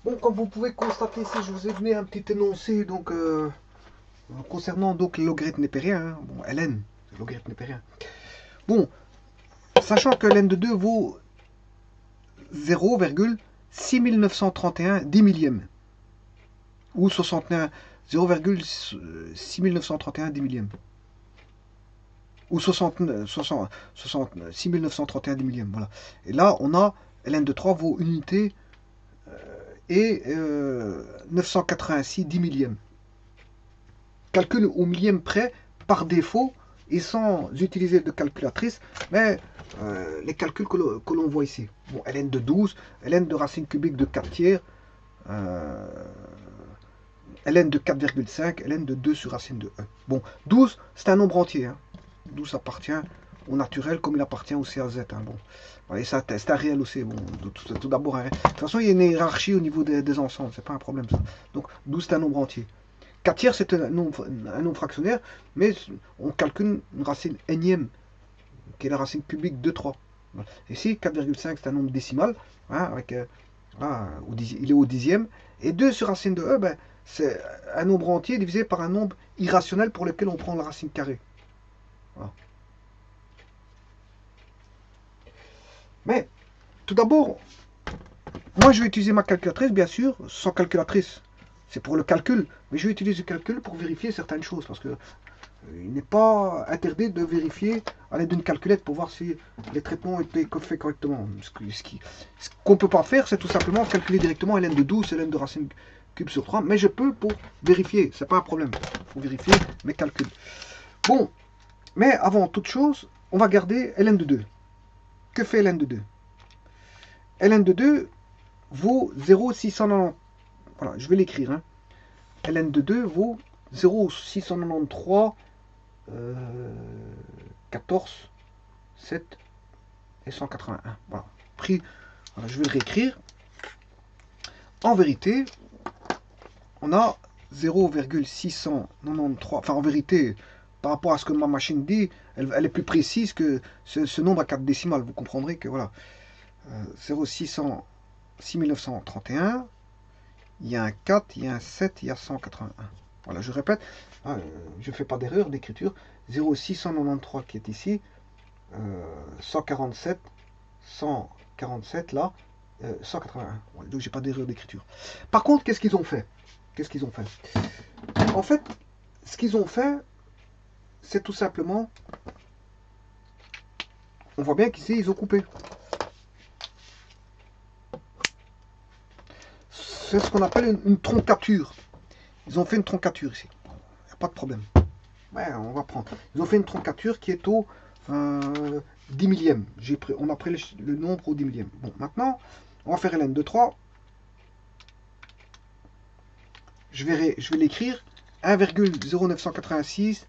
Bon, comme vous pouvez constater ici, je vous ai donné un petit énoncé donc, concernant donc le logarithme népérien. Hein. Bon, ln, c'est le logarithme népérien. Bon, sachant que ln de 2 vaut 0,6931 10 millième. Ou 61, 0,6931 10 millième. Ou 6931 10 millième. Voilà. Et là, on a ln de 3 vaut unité et 986 10 millième. Calcul au millième près, par défaut, et sans utiliser de calculatrice, mais les calculs que l'on voit ici. Bon, ln de 12, ln de racine cubique de 4 tiers, ln de 4,5, ln de 2 sur racine de 1. Bon, 12, c'est un nombre entier. Hein. 12 appartient au naturel comme il appartient au CAZ. Hein. Bon. Et ça, c'est un réel aussi. Bon, tout d'abord, de toute façon, il y a une hiérarchie au niveau des ensembles. C'est pas un problème, ça. Donc, 12, c'est un nombre entier. 4 tiers, c'est un nombre fractionnaire, mais on calcule une racine énième, qui est la racine cubique de 3. Ici, 4,5, c'est un nombre décimal, hein, avec, il est au dixième. Et 2 sur racine de E, ben, c'est un nombre entier divisé par un nombre irrationnel pour lequel on prend la racine carrée. Voilà. Mais, tout d'abord, moi je vais utiliser ma calculatrice, bien sûr, sans calculatrice. C'est pour le calcul, mais je vais utiliser le calcul pour vérifier certaines choses, parce que il n'est pas interdit de vérifier à l'aide d'une calculette pour voir si les traitements ont été faits correctement. Ce qu'on ne peut pas faire, c'est tout simplement calculer directement ln de 12 et ln de racine cube sur 3, mais je peux pour vérifier, c'est pas un problème. Il faut vérifier mes calculs. Bon, mais avant toute chose, on va garder ln de 2. Que fait ln de 2? Ln de 2 vaut 0,690. Voilà, je vais l'écrire. Hein. ln de 2 vaut 0,693 14, 7 et 181. Voilà. Prix, voilà, je vais le réécrire. En vérité, on a 0,693. Enfin, en vérité, par rapport à ce que ma machine dit, elle est plus précise que ce nombre à 4 décimales. Vous comprendrez que voilà. 6931. Il y a un 4, il y a un 7, il y a 181. Voilà, je répète, hein, je ne fais pas d'erreur d'écriture. 0,693 qui est ici, 147, 147 là, 181. Voilà, donc j'ai pas d'erreur d'écriture. Par contre, qu'est-ce qu'ils ont fait? En fait, ce qu'ils ont fait, c'est tout simplement, on voit bien qu'ici, ils ont coupé. C'est ce qu'on appelle une troncature. Ils ont fait une troncature ici. Il n'y a pas de problème. Ouais, on va prendre. Ils ont fait une troncature qui est au 10 millième. On a pris le nombre au 10 millième. Bon, maintenant, on va faire ln de 3. Je vais l'écrire 1,0986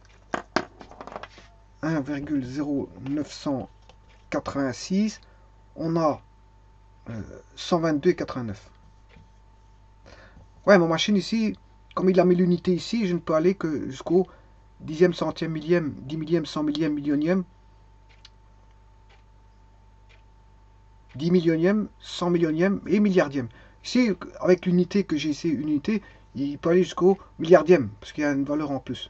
1,0986. On a 122,89. Ouais, ma machine ici, comme il a mis l'unité ici, je ne peux aller que jusqu'au dixième, centième, millième, 10 millième, 100 millième, millionième, 10 millionième, 100 millionième et milliardième. Ici, avec l'unité que j'ai ici, unité, il peut aller jusqu'au milliardième, parce qu'il y a une valeur en plus.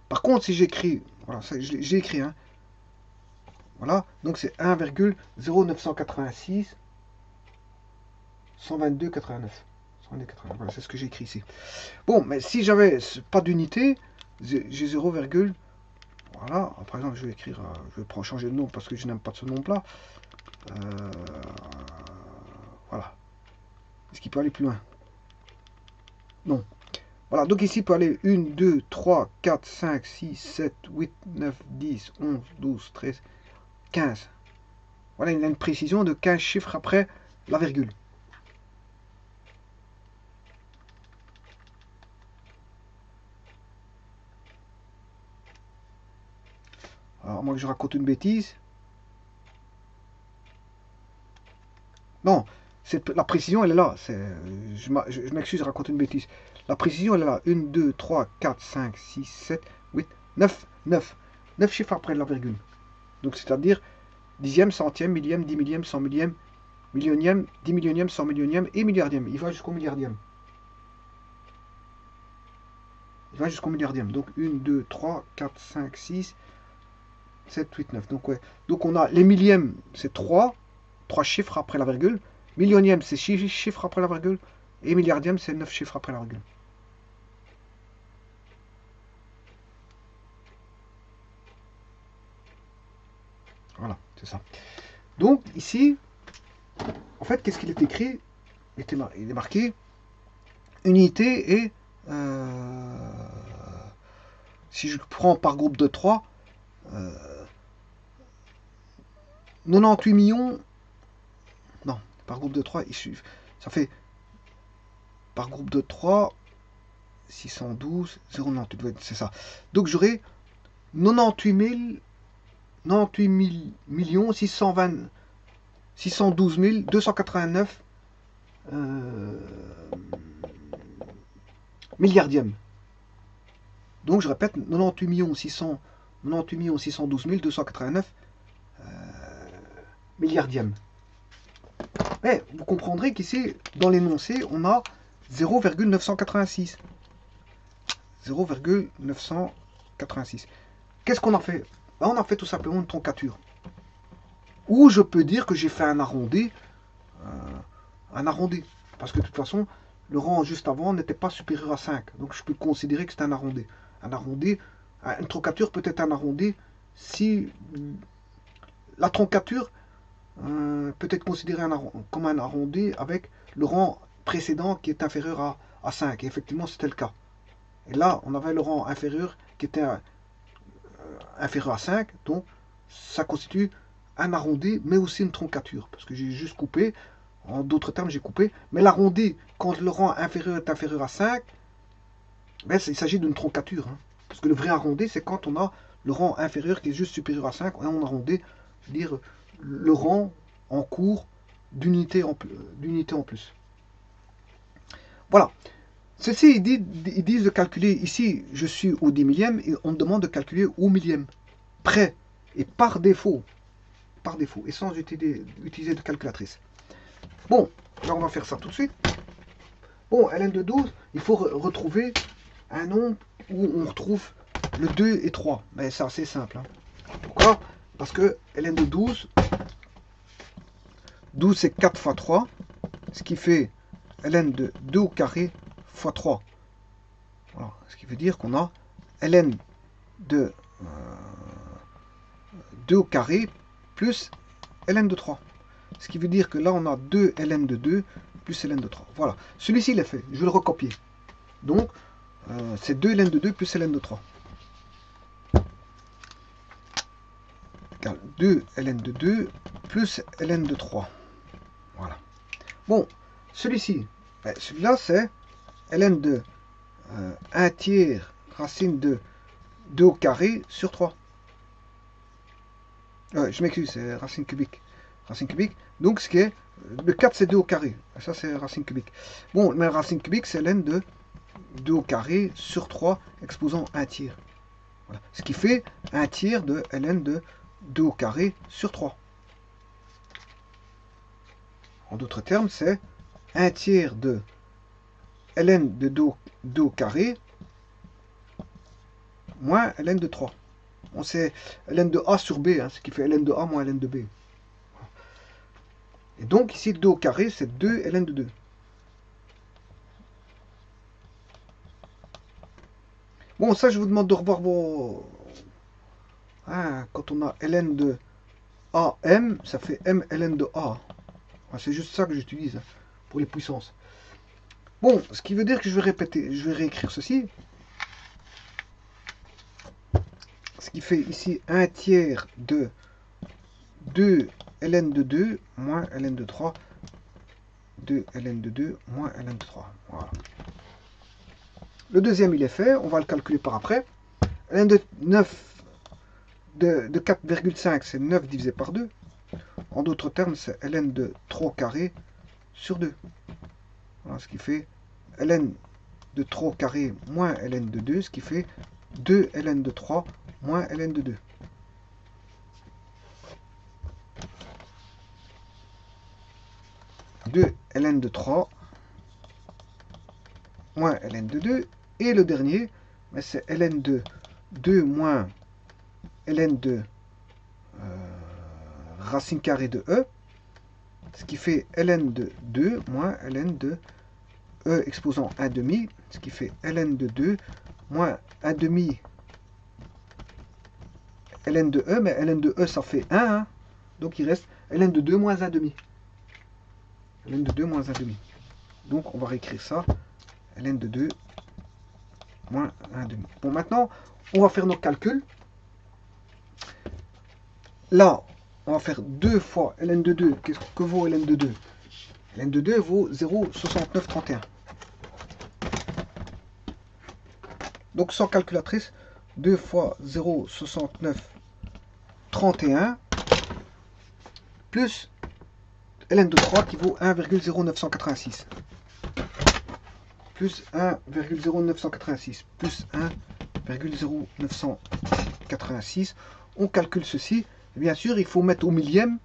Par contre, si j'écris, voilà, j'ai écrit, hein, voilà, donc c'est 1,0986 122,89. Voilà, c'est ce que j'ai écrit ici. Bon, mais si j'avais pas d'unité, j'ai 0, voilà. Par exemple, je vais écrire, je vais changer de nom parce que je n'aime pas de ce nom-là. Voilà. Est-ce qu'il peut aller plus loin? Non. Voilà, donc ici, il peut aller 1, 2, 3, 4, 5, 6, 7, 8, 9, 10, 11, 12, 13, 15. Voilà, il a une précision de 15 chiffres après la virgule. Alors, moi que je raconte une bêtise. Non, la précision, elle est là. Je m'excuse, je raconte une bêtise. La précision, elle est là. 1, 2, 3, 4, 5, 6, 7, 8, 9. 9 chiffres après la virgule. Donc, c'est-à-dire dixième, centième, millième, 10 millième, 100 millième, millionième, 10 millionième, 100 millionième et milliardième. Il va jusqu'au milliardième. Il va jusqu'au milliardième. Donc 1, 2, 3, 4, 5, 6, 7, 8, 9. Donc, ouais. Donc on a les millièmes, c'est 3 chiffres après la virgule. Millionième, c'est 6 chiffres après la virgule. Et milliardième, c'est 9 chiffres après la virgule. Voilà, c'est ça. Donc ici, en fait, qu'est-ce qu'il est écrit? Il est marqué unité et si je prends par groupe de 3, 98 millions. Non, par groupe de 3, ça fait par groupe de 3, 612, 0,98, c'est ça. Donc j'aurai 98 millions 612 289 milliardièmes. Donc je répète, 98 612 289 milliardièmes. Mais vous comprendrez qu'ici, dans l'énoncé, on a 0,986. 0,986. Qu'est-ce qu'on a fait? Ben, on a fait tout simplement une troncature. Ou je peux dire que j'ai fait un arrondi. Parce que de toute façon, le rang juste avant n'était pas supérieur à 5. Donc je peux considérer que c'est un arrondi. Un arrondi, une troncature peut être un arrondi si la troncature peut être considérée comme un arrondi avec le rang précédent qui est inférieur à 5. Et effectivement, c'était le cas. Et là, on avait le rang inférieur qui était inférieur à 5. Donc, ça constitue un arrondi, mais aussi une troncature. Parce que j'ai juste coupé. En d'autres termes, j'ai coupé. Mais l'arrondi, quand le rang inférieur est inférieur à 5, ben, il s'agit d'une troncature. Hein. Parce que le vrai arrondi, c'est quand on a le rang inférieur qui est juste supérieur à 5. On arrondit, c'est-à-dire le rang en cours d'unité en plus. Voilà. Ceci, ils disent de calculer, ici, je suis au 10 millième, et on me demande de calculer au millième. Près. Et par défaut. Et sans utiliser de calculatrice. Bon, là on va faire ça tout de suite. Bon, ln de 12, il faut retrouver un nombre où on retrouve le 2 et 3. Mais c'est assez simple. Hein. Pourquoi? Parce que ln de 12 c'est 4 fois 3, ce qui fait ln de 2 au carré fois 3. Voilà. Ce qui veut dire qu'on a ln de 2 au carré plus ln de 3. Ce qui veut dire que là, on a 2 ln de 2 plus ln de 3. Voilà. Celui-ci, il est fait. Je vais le recopier. Donc, c'est 2 ln de 2 plus ln de 3. 2 ln de 2 plus ln de 3. Voilà. Bon, celui-ci, celui-là, c'est ln de 1 tiers racine de 2 au carré sur 3. Je m'excuse, c'est racine cubique. Racine cubique. Donc, ce qui est, le 4, c'est 2 au carré. Ça, c'est racine cubique. Bon, mais racine cubique, c'est ln de 2 au carré sur 3, exposant 1 tiers. Voilà. Ce qui fait 1 tiers de ln de 2 au carré sur 3. En d'autres termes, c'est 1 tiers de ln de 2 au carré moins ln de 3. On sait ln de a sur b, hein, ce qui fait ln de a moins ln de b. Et donc ici, 2 au carré, c'est 2 ln de 2. Bon, ça, je vous demande de revoir vos... Ah, quand on a ln de am, ça fait m ln de a. Ah, c'est juste ça que j'utilise hein, pour les puissances. Bon, ce qui veut dire que je vais répéter, je vais réécrire ceci. Ce qui fait ici 1 tiers de 2 ln de 2 moins ln de 3. 2 ln de 2 moins ln de 3. Voilà. Le deuxième, il est fait. On va le calculer par après. ln de 9 de 4,5, c'est 9 divisé par 2. En d'autres termes, c'est ln de 3 au carré sur 2. Voilà, ce qui fait ln de 3 au carré moins ln de 2, ce qui fait 2 ln de 3 moins ln de 2. de ln de 3 moins ln de 2. Et le dernier, c'est ln de 2 moins ln de racine carrée de e, ce qui fait ln de 2 moins ln de e exposant 1 demi, ce qui fait ln de 2 moins 1 demi ln de e, mais ln de e ça fait 1, hein, donc il reste ln de 2 moins 1 demi. ln de 2 moins 1 demi. Donc on va réécrire ça, ln de 2 moins 1 demi. Bon, maintenant, on va faire nos calculs. Là, on va faire 2 fois ln de 2. Qu'est-ce que vaut ln de 2? Ln de 2 vaut 0,6931. Donc sans calculatrice, 2 fois 0,6931 plus ln de 3 qui vaut 1,0986. Plus 1,0986 plus 1,0986. On calcule ceci. Bien sûr, il faut mettre au millième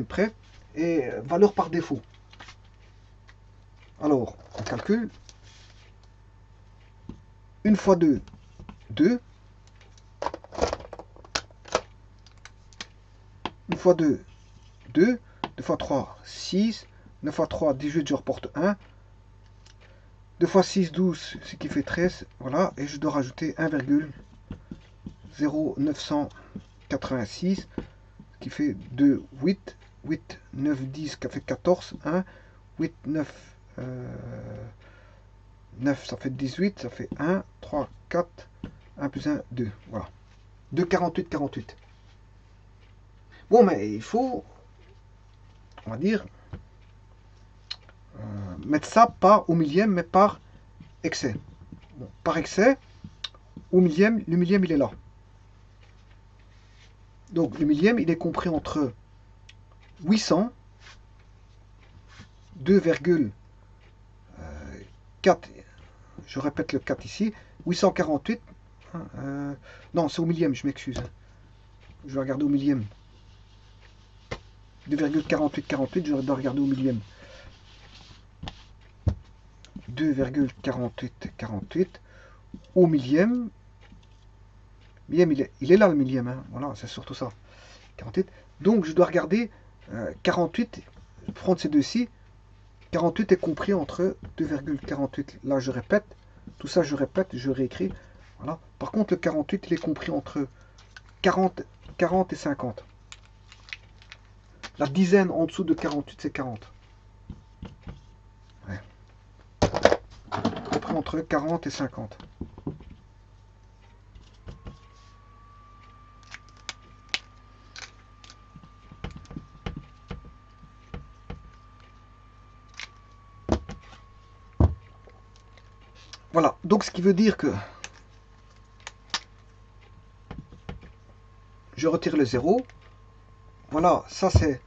près, et valeur par défaut. Alors, on calcule. 1 fois 2, 2. 1 fois 2, 2. 2 fois 3, 6. 9 fois 3, 18, je reporte 1. 2 fois 6, 12, ce qui fait 13. Voilà, et je dois rajouter 1,0986, ce qui fait 2, 8. 8, 9, 10, qui fait 14. 1, 8, 9, 9, ça fait 18, ça fait 1, 3, 4, 1 plus 1, 2. Voilà. 2, 48, 48. Bon, mais il faut, on va dire, mettre ça pas au millième, mais par excès. Bon, par excès, au millième, le millième, il est là. Donc, le millième, il est compris entre 800, 2,4, je répète le 4 ici, 848, non, c'est au millième, je m'excuse. Je vais regarder au millième. 2,4848, je dois regarder au millième. 2,4848 au millième. Millième, il est là le millième, hein. Voilà, c'est surtout ça. 48. Donc je dois regarder 48, prendre ces deux-ci. 48 est compris entre 2,48. Là je répète, tout ça je répète, je réécris. Voilà. Par contre le 48 il est compris entre 40 et 50. La dizaine en dessous de 48 c'est 40. Ouais. Compris entre 40 et 50. Voilà, donc ce qui veut dire que je retire le 0. Voilà, ça c'est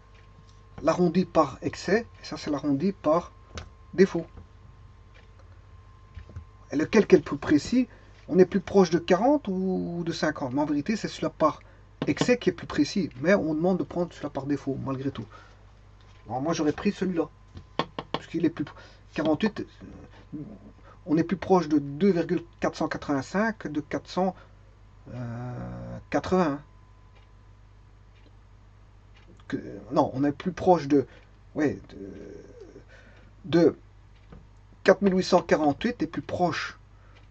l'arrondi par excès, et ça c'est l'arrondi par défaut. Et lequel est le plus précis? On est plus proche de 40 ou de 50? Mais en vérité, c'est celui-là par excès qui est plus précis. Mais on demande de prendre celui-là par défaut, malgré tout. Alors moi j'aurais pris celui-là. Parce qu'il est plus... 48... on est plus proche de 2,485 que de 480. Non, on est plus proche de... Ouais, de 4848 est plus proche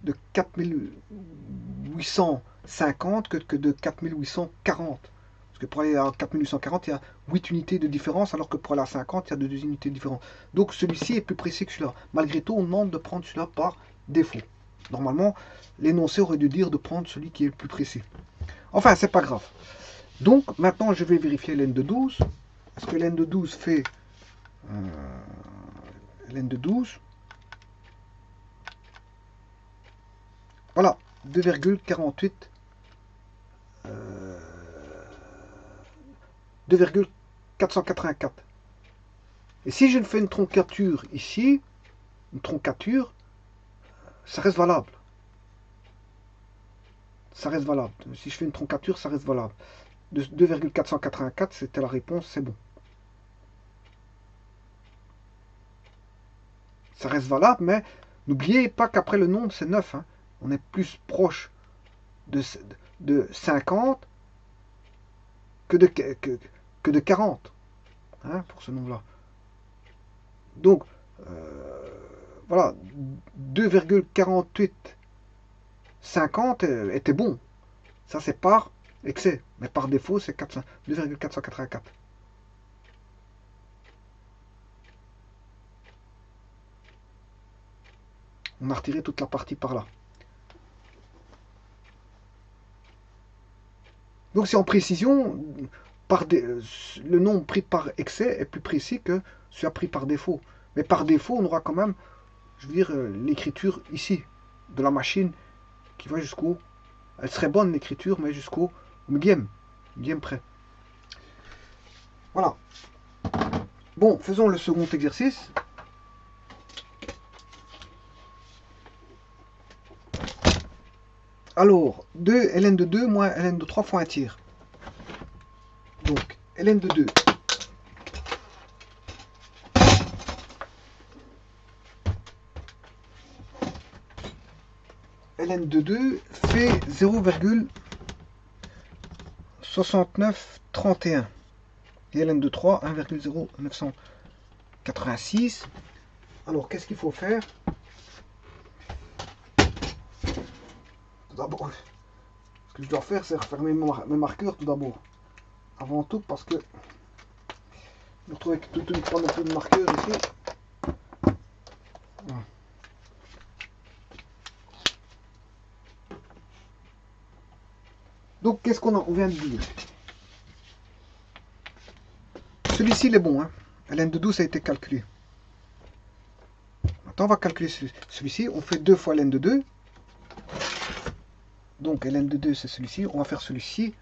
de 4850 que de 4840. Parce que pour aller à 4840, il y a 8 unités de différence, alors que pour aller à 50, il y a 2 unités de différence. Donc celui-ci est plus précis que celui-là. Malgré tout, on demande de prendre celui-là par défaut. Normalement, l'énoncé aurait dû dire de prendre celui qui est le plus précis. Enfin, c'est pas grave. Donc, maintenant, je vais vérifier l'N de 12. Est-ce que l'N de 12 fait... l'N de 12. Voilà, 2,48... 2,484. Et si je fais une troncature ici, une troncature, ça reste valable. Ça reste valable. Si je fais une troncature, ça reste valable. De 2,484, c'était la réponse, c'est bon. ça reste valable, mais n'oubliez pas qu'après le nombre, c'est 9. Hein. On est plus proche de 50 que de 40, hein, pour ce nombre-là. Donc, voilà, 2,4850 était bon. Ça, c'est par excès. Mais par défaut, c'est 2,484. On a retiré toute la partie par là. Donc, c'est en précision, le nombre pris par excès est plus précis que celui pris par défaut. Mais par défaut, on aura quand même, je veux dire, l'écriture ici, de la machine, qui va jusqu'au... Elle serait bonne, l'écriture, mais jusqu'au millième près. Voilà. Bon, faisons le second exercice. Alors, 2 ln de 2 moins ln de 3 fois 1 tiers. Donc, ln de 2. ln de 2 fait 0,6931. Et ln de 3, 1,0986. Alors, qu'est-ce qu'il faut faire? Tout d'abord, ce que je dois faire, c'est refermer mes marqueurs tout d'abord. Avant tout, parce que je me retrouve avec toute une panoplie de marqueurs ici. Voilà. Donc, qu'est-ce qu'on vient de dire? Celui-ci, il est bon. Hein. ln de 12 a été calculé. Maintenant, on va calculer celui-ci. On fait 2 fois ln de 2. Donc, ln de 2, c'est celui-ci. On va faire celui-ci.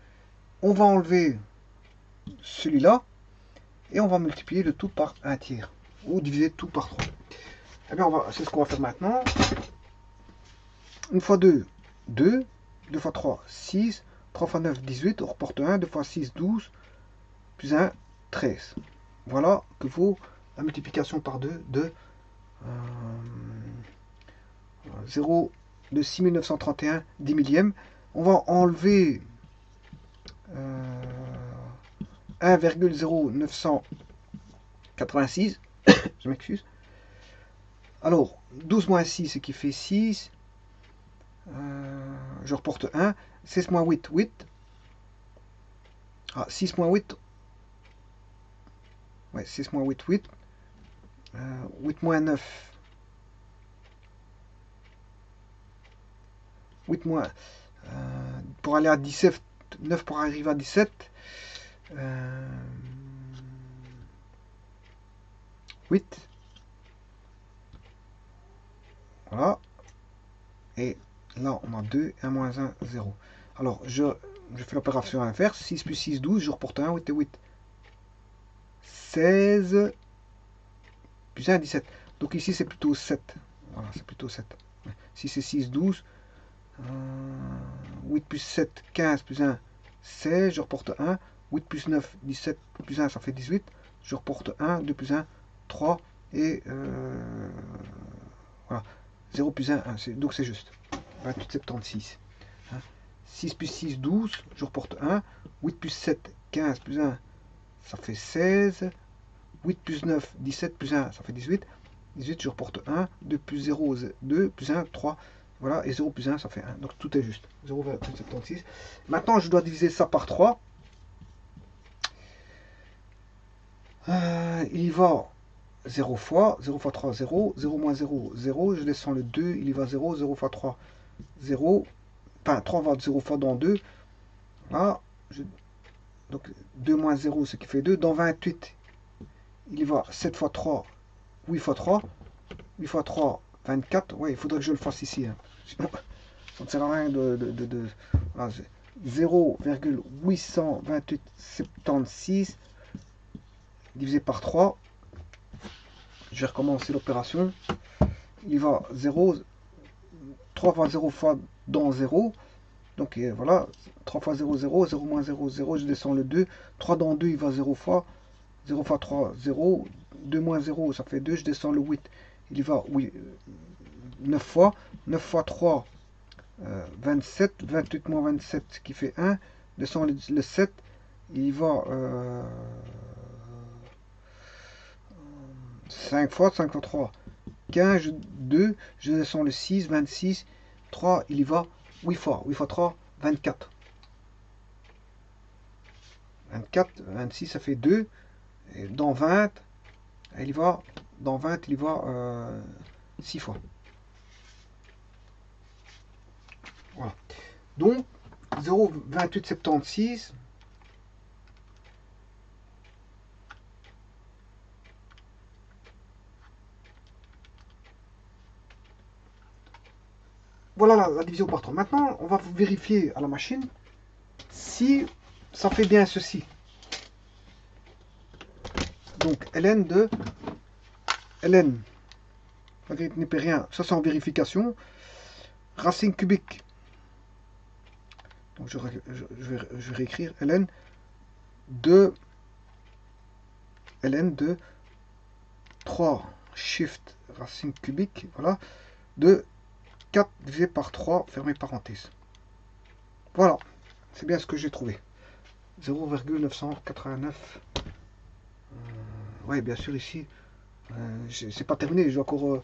On va enlever celui-là. Et on va multiplier le tout par 1 tiers. Ou diviser tout par 3. Eh bien, c'est ce qu'on va faire maintenant. 1 fois 2, 2. 2 fois 3, 6. 3 fois 9, 18. On reporte 1. 2 fois 6, 12. Plus 1, 13. Voilà que vaut la multiplication par 2 de 0 de 6931 10 millième. On va enlever 1,0986. Je m'excuse. Alors, 12 moins 6, ce qui fait 6. Je reporte 1. 16 moins 8, 8. Ah, 6 moins 8. Ouais, 6 moins 8, 8. 8 moins 9. 8 moins... pour aller à 17, 9 pour arriver à 17. 8. Voilà. Et là, on a 2, 1 moins 1, 0. Alors, je fais l'opération inverse. 6 plus 6, 12. Je reporte 1, 8 et 8. 16 plus 1, 17. Donc ici, c'est plutôt 7. Voilà, c'est plutôt 7. Si c'est 6, 12. 8 plus 7, 15 plus 1, 16. Je reporte 1. 8 plus 9, 17 plus 1, ça fait 18. Je reporte 1. 2 plus 1, 3. Et voilà. 0 plus 1, 1. Donc c'est juste. 28, 76. 6 plus 6, 12. Je reporte 1. 8 plus 7, 15 plus 1, ça fait 16. 8 plus 9, 17 plus 1, ça fait 18. 18, je reporte 1. 2 plus 0, 2 plus 1, 3. Voilà, et 0 plus 1, ça fait 1. Donc tout est juste. 0,76. Maintenant, je dois diviser ça par 3. Il y va 0 fois. 0 fois 3, 0. 0 moins 0, 0. Je descends le 2. Il y va 0. 0 fois 3, 0. Enfin, 3 va 0 fois dans 2. Là, donc 2 moins 0, ce qui fait 2. Dans 28, il y va 7 fois 3, 8 fois 3. 8 fois 3, 24. Ouais, il faudrait que je le fasse ici. Hein. Sinon, ça ne sert à rien de voilà, 0,828,76 divisé par 3. Je vais recommencer l'opération. Il va 0. 3 fois 0 fois dans 0. Donc voilà. 3 fois 0, 0. 0 moins 0, 0. Je descends le 2. 3 dans 2, il va 0 fois. 0 fois 3, 0. 2 moins 0, ça fait 2. Je descends le 8. il y va, oui, 9 fois. 9 fois 3, 27. 28 moins 27, ce qui fait 1. Descend le 7, il y va 5 fois. 5 fois 3, 15. 2, je descends le 6, 26. 3, il y va 8 fois. 8 fois 3, 24. 24, 26, ça fait 2. Et dans 20, il y va, dans 20, il y va 6 fois. Voilà. Donc, 0,2876. Voilà la division par 3. Maintenant, on va vérifier à la machine si ça fait bien ceci. Donc, ln de ln. La vérité n'est pas rien. Ça, c'est en vérification. Racine cubique. Donc, je vais réécrire ln de 3 shift racine cubique. Voilà. De 4 divisé par 3, fermez parenthèse. Voilà. C'est bien ce que j'ai trouvé. 0,989. Oui, bien sûr, ici, c'est pas terminé. Je dois encore.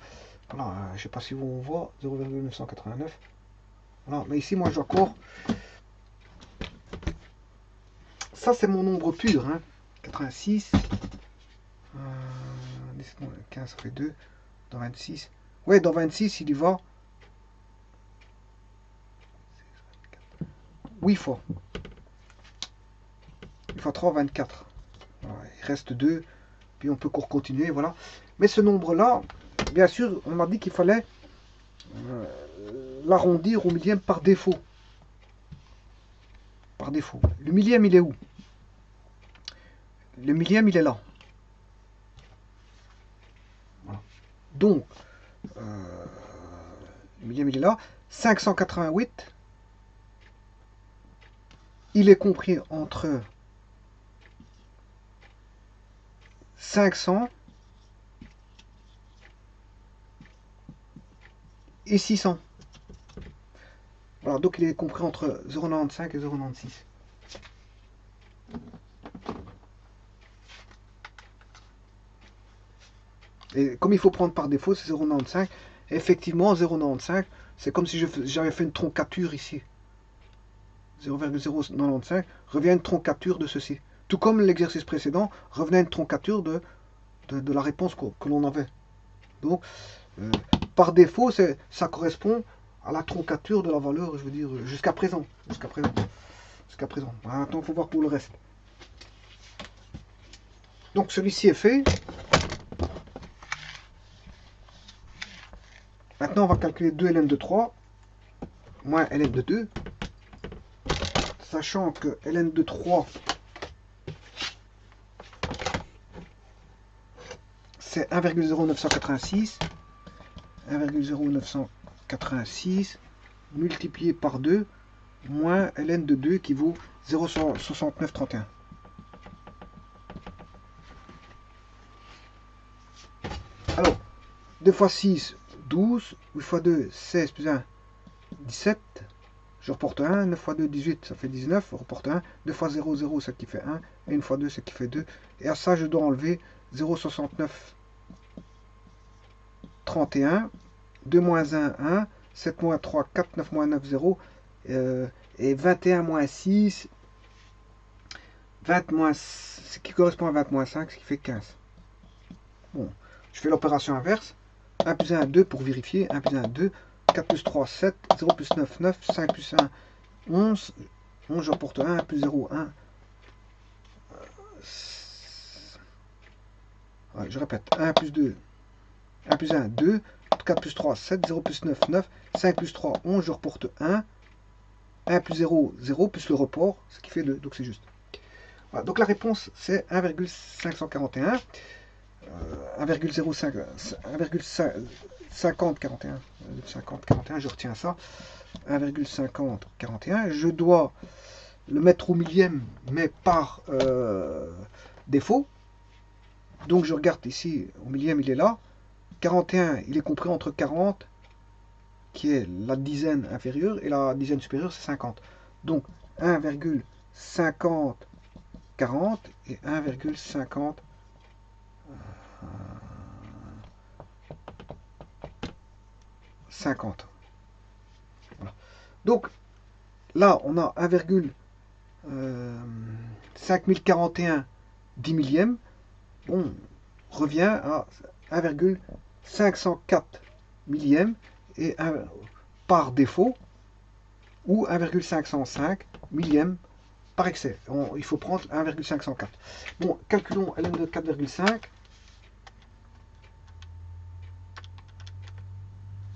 Voilà, je sais pas si on voit. 0,989. Voilà, mais ici, moi, j'ai encore. Ça, c'est mon nombre pur. Hein. 86. 15, ça fait 2. Dans 26. Ouais, dans 26, il y va 8 fois. 8 fois 3, 24. Voilà, il reste 2. Puis on peut encore continuer, voilà. Mais ce nombre-là, bien sûr, on m'a dit qu'il fallait l'arrondir au millième par défaut. Par défaut. Le millième, il est où? Le millième, il est là. Voilà. Donc, le millième, il est là. 588, il est compris entre 500 et 600. Voilà, donc il est compris entre 0,95 et 0,96. Et comme il faut prendre par défaut, c'est 0,95. Effectivement, 0,95, c'est comme si j'avais fait une troncature ici. 0,095 revient une troncature de ceci. Tout comme l'exercice précédent revenait une troncature de la réponse que l'on avait. Donc, par défaut, ça correspond à la troncature de la valeur, je veux dire, jusqu'à présent. Jusqu'à présent. Maintenant, il faut voir pour le reste. Donc, celui-ci est fait. Maintenant, on va calculer 2 ln de 3 moins ln de 2. Sachant que ln de 3, c'est 1,0986. 1,0986 multiplié par 2 moins ln de 2 qui vaut 0,6931. Alors, 2 fois 6, 12. 8 fois 2, 16 plus 1, 17. Je reporte 1. 9 fois 2, 18. Ça fait 19. Je reporte 1. 2 fois 0, 0, ça qui fait 1. Et 1 fois 2, ça qui fait 2. Et à ça, je dois enlever 0,6931. 2 moins 1, 1. 7 moins 3, 4. 9 moins 9, 0. Et 21 moins 6. 20 moins, ce qui correspond à 20 moins 5, ce qui fait 15. Bon, je fais l'opération inverse. 1 plus 1, 2 pour vérifier. 1 plus 1, 2. 4 plus 3, 7. 0 plus 9, 9. 5 plus 1, 11. 11, je reporte 1. 1 plus 0, 1. Ouais, je répète. 1 plus 2. 1 plus 1, 2. 4 plus 3, 7. 0 plus 9, 9. 5 plus 3, 11. Je reporte 1. 1 plus 0, 0. Plus le report, ce qui fait 2. Donc c'est juste. Voilà, donc la réponse, c'est 1,541. 1,5041, je retiens ça. 1,5041, je dois le mettre au millième, mais par défaut. Donc je regarde ici, au millième il est là, 41, il est compris entre 40, qui est la dizaine inférieure, et la dizaine supérieure, c'est 50. Donc 1,50 40 et 1,50 50. Voilà. Donc là, on a 1,5041 10 millième. On revient à 1,504 millième et par défaut, ou 1,505 millième par excès. Il faut prendre 1,504. Bon, calculons ln de 4,5.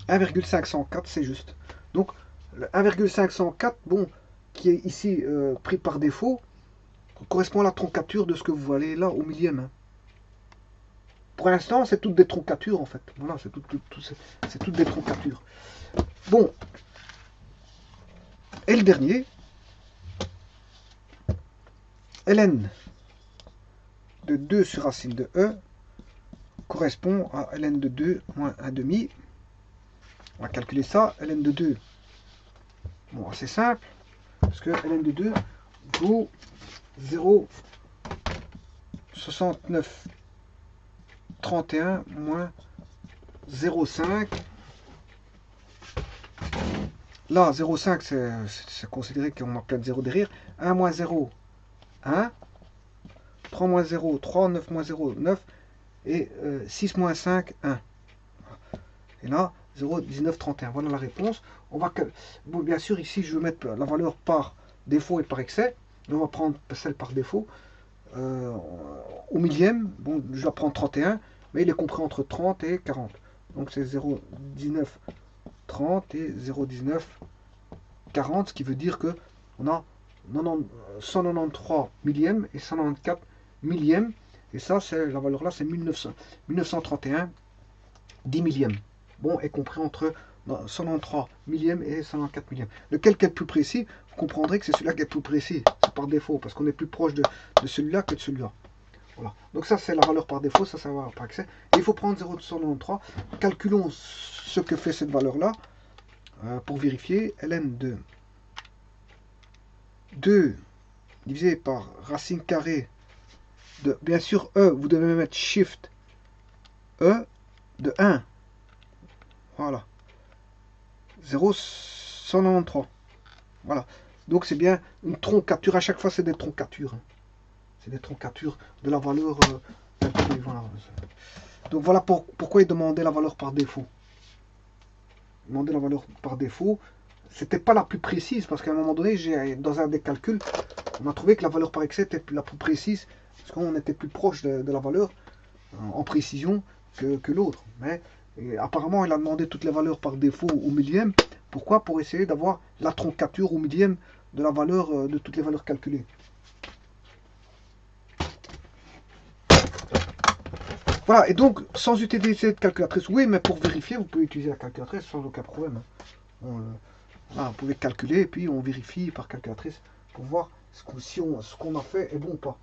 1,504, c'est juste. Donc, le 1,504, bon, qui est ici pris par défaut, correspond à la troncature de ce que vous voyez là au millième. Hein. Pour l'instant, c'est toutes des troncatures, en fait. Voilà, c'est toutes des troncatures. Bon. Et le dernier, ln de 2 sur racine de e correspond à ln de 2 moins 1 demi. On va calculer ça. Ln de 2, bon, c'est simple, parce que ln de 2 vaut 0,69 31 moins 0,5. Là, 0,5, c'est considéré qu'on va plein de 0 derrière. 1 moins 0, 1. 3 moins 0, 3. 9 moins 0, 9. Et 6 moins 5, 1. Et là, 0,1931. Voilà la réponse. On va bon, bien sûr, ici, je vais mettre la valeur par défaut et par excès. On va prendre celle par défaut. Au millième, bon, je vais prendre 31, mais il est compris entre 30 et 40. Donc c'est 0,19 30 et 0,19 40, ce qui veut dire que on a 193 millièmes et 194 millièmes. Et ça, c'est la valeur là, c'est 1931 10 millièmes. Bon, est compris entre 193 millièmes et 194 millièmes. Lequel qui est le plus précis, vous comprendrez que c'est celui-là qui est le plus précis. C'est par défaut, parce qu'on est plus proche de celui-là que de celui-là. Voilà. Donc ça, c'est la valeur par défaut, ça, c'est la valeur par excès. Et il faut prendre 0,193. Calculons ce que fait cette valeur-là pour vérifier. Ln de 2 divisé par racine carrée de, bien sûr, E, vous devez mettre Shift E de 1. Voilà. 0,193. Voilà. Donc c'est bien une troncature. À chaque fois, c'est des troncatures. Hein. C'est des troncatures de la valeur calculée. Voilà. Donc voilà pourquoi il demandait la valeur par défaut. Demander la valeur par défaut, c'était pas la plus précise, parce qu'à un moment donné, dans un des calculs, on a trouvé que la valeur par excès était la plus précise, parce qu'on était plus proche de la valeur en précision que l'autre. Mais apparemment, il a demandé toutes les valeurs par défaut au millième. Pourquoi? Pour essayer d'avoir la troncature au millième de la valeur de toutes les valeurs calculées. Voilà, et donc, sans utiliser de calculatrice, oui, mais pour vérifier, vous pouvez utiliser la calculatrice sans aucun problème. Voilà, vous pouvez calculer, et puis on vérifie par calculatrice pour voir si ce qu'on a fait est bon ou pas.